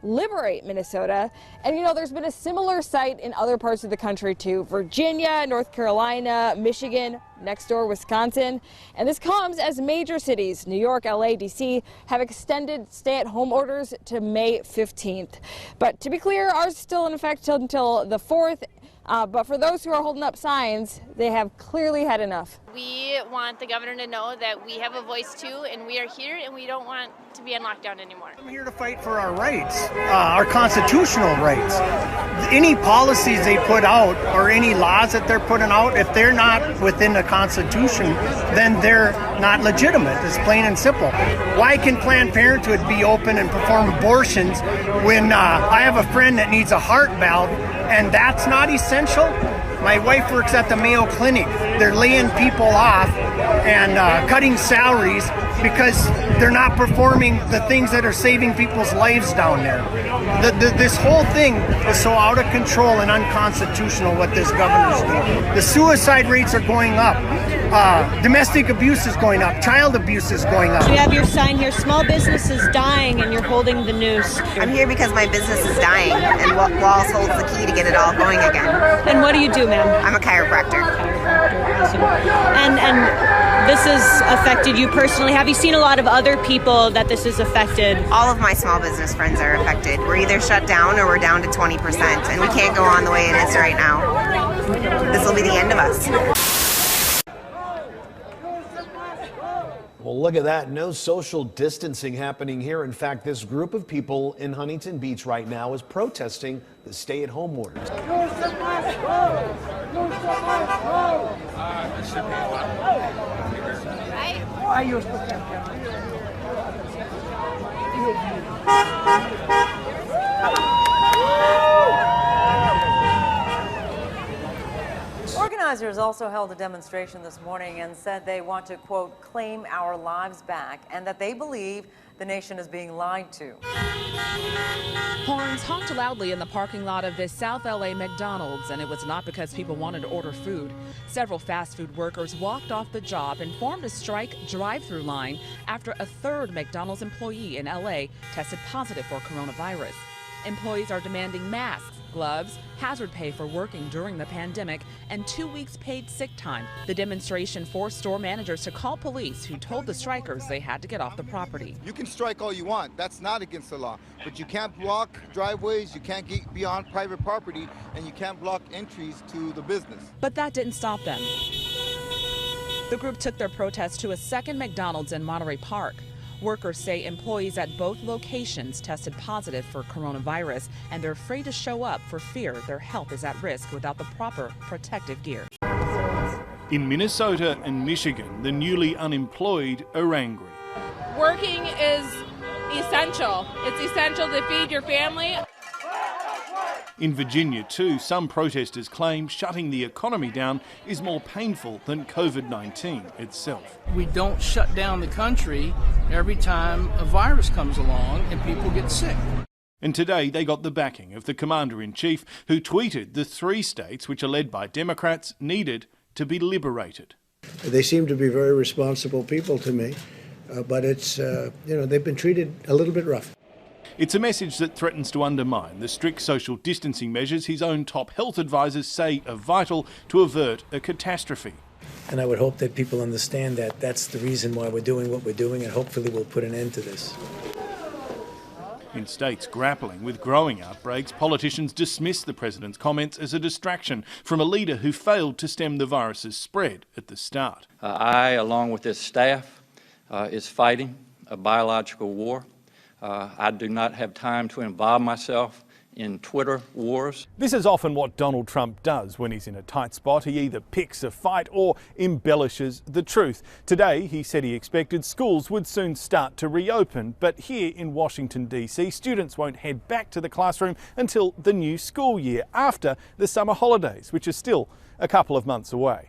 liberate Minnesota. And there's been a similar sight in other parts of the country too. Virginia, North Carolina, Michigan, next door Wisconsin. And this comes as major cities, New York, LA, DC, have extended stay-at-home orders to May 15th. But to be clear, ours is still in effect until the 4th. But for those who are holding up signs, they have clearly had enough. We want the governor to know that we have a voice too, and we are here, and we don't want to be in lockdown anymore. I'm here to fight for our rights, our constitutional rights. Any policies they put out or any laws that they're putting out, if they're not within the Constitution, then they're not legitimate. It's plain and simple. Why can Planned Parenthood be open and perform abortions when I have a friend that needs a heart valve and that's not essential? My wife works at the Mayo Clinic. They're laying people off and cutting salaries because they're not performing the things that are saving people's lives down there. This whole thing is so out of control and unconstitutional what this governor's doing. The suicide rates are going up. Domestic abuse is going up. Child abuse is going up. You have your sign here, small business is dying, and you're holding the noose. I'm here because my business is dying, and Walls holds the key to get it all going again. And what do you do, ma'am? I'm a chiropractor. Awesome. And this has affected you personally. Have you seen a lot of other people that this has affected? All of my small business friends are affected. We're either shut down or we're down to 20%, and we can't go on the way it is right now. This will be the end of us. Well, look at that. No social distancing happening here. In fact, this group of people in Huntington Beach right now is protesting the stay-at-home orders. Organizers also held a demonstration this morning and said they want to, quote, claim our lives back, and that they believe the nation is being lied to. Horns honked loudly in the parking lot of this South LA McDonald's, and it was not because people wanted to order food. Several fast food workers walked off the job and formed a strike drive-through line after a third McDonald's employee in LA tested positive for coronavirus. Employees are demanding masks, gloves, hazard pay for working during the pandemic, and 2 weeks paid sick time. The demonstration forced store managers to call police, who told the strikers they had to get off the property. You can strike all you want. That's not against the law. But you can't block driveways, you can't get beyond private property, and you can't block entries to the business. But that didn't stop them. The group took their protest to a second McDonald's in Monterey Park. Workers say employees at both locations tested positive for coronavirus, and they're afraid to show up for fear their health is at risk without the proper protective gear. In Minnesota and Michigan, the newly unemployed are angry. Working is essential. It's essential to feed your family. In Virginia too, some protesters claim shutting the economy down is more painful than COVID-19 itself. We don't shut down the country every time a virus comes along and people get sick. And today they got the backing of the Commander-in-Chief, who tweeted the 3 states which are led by Democrats needed to be liberated. They seem to be very responsible people to me, but it's, they've been treated a little bit rough. It's a message that threatens to undermine the strict social distancing measures his own top health advisors say are vital to avert a catastrophe. And I would hope that people understand that that's the reason why we're doing what we're doing, and hopefully we'll put an end to this. In states grappling with growing outbreaks, politicians dismiss the president's comments as a distraction from a leader who failed to stem the virus's spread at the start. I, along with this staff, is fighting a biological war. I do not have time to involve myself in Twitter wars. This is often what Donald Trump does when he's in a tight spot. He either picks a fight or embellishes the truth. Today, he said he expected schools would soon start to reopen, but here in Washington, D.C., students won't head back to the classroom until the new school year, after the summer holidays, which are still a couple of months away.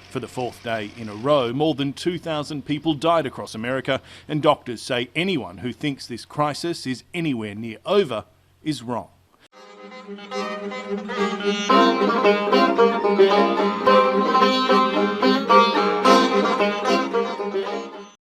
For the 4th day in a row, more than 2,000 people died across America, and doctors say anyone who thinks this crisis is anywhere near over is wrong.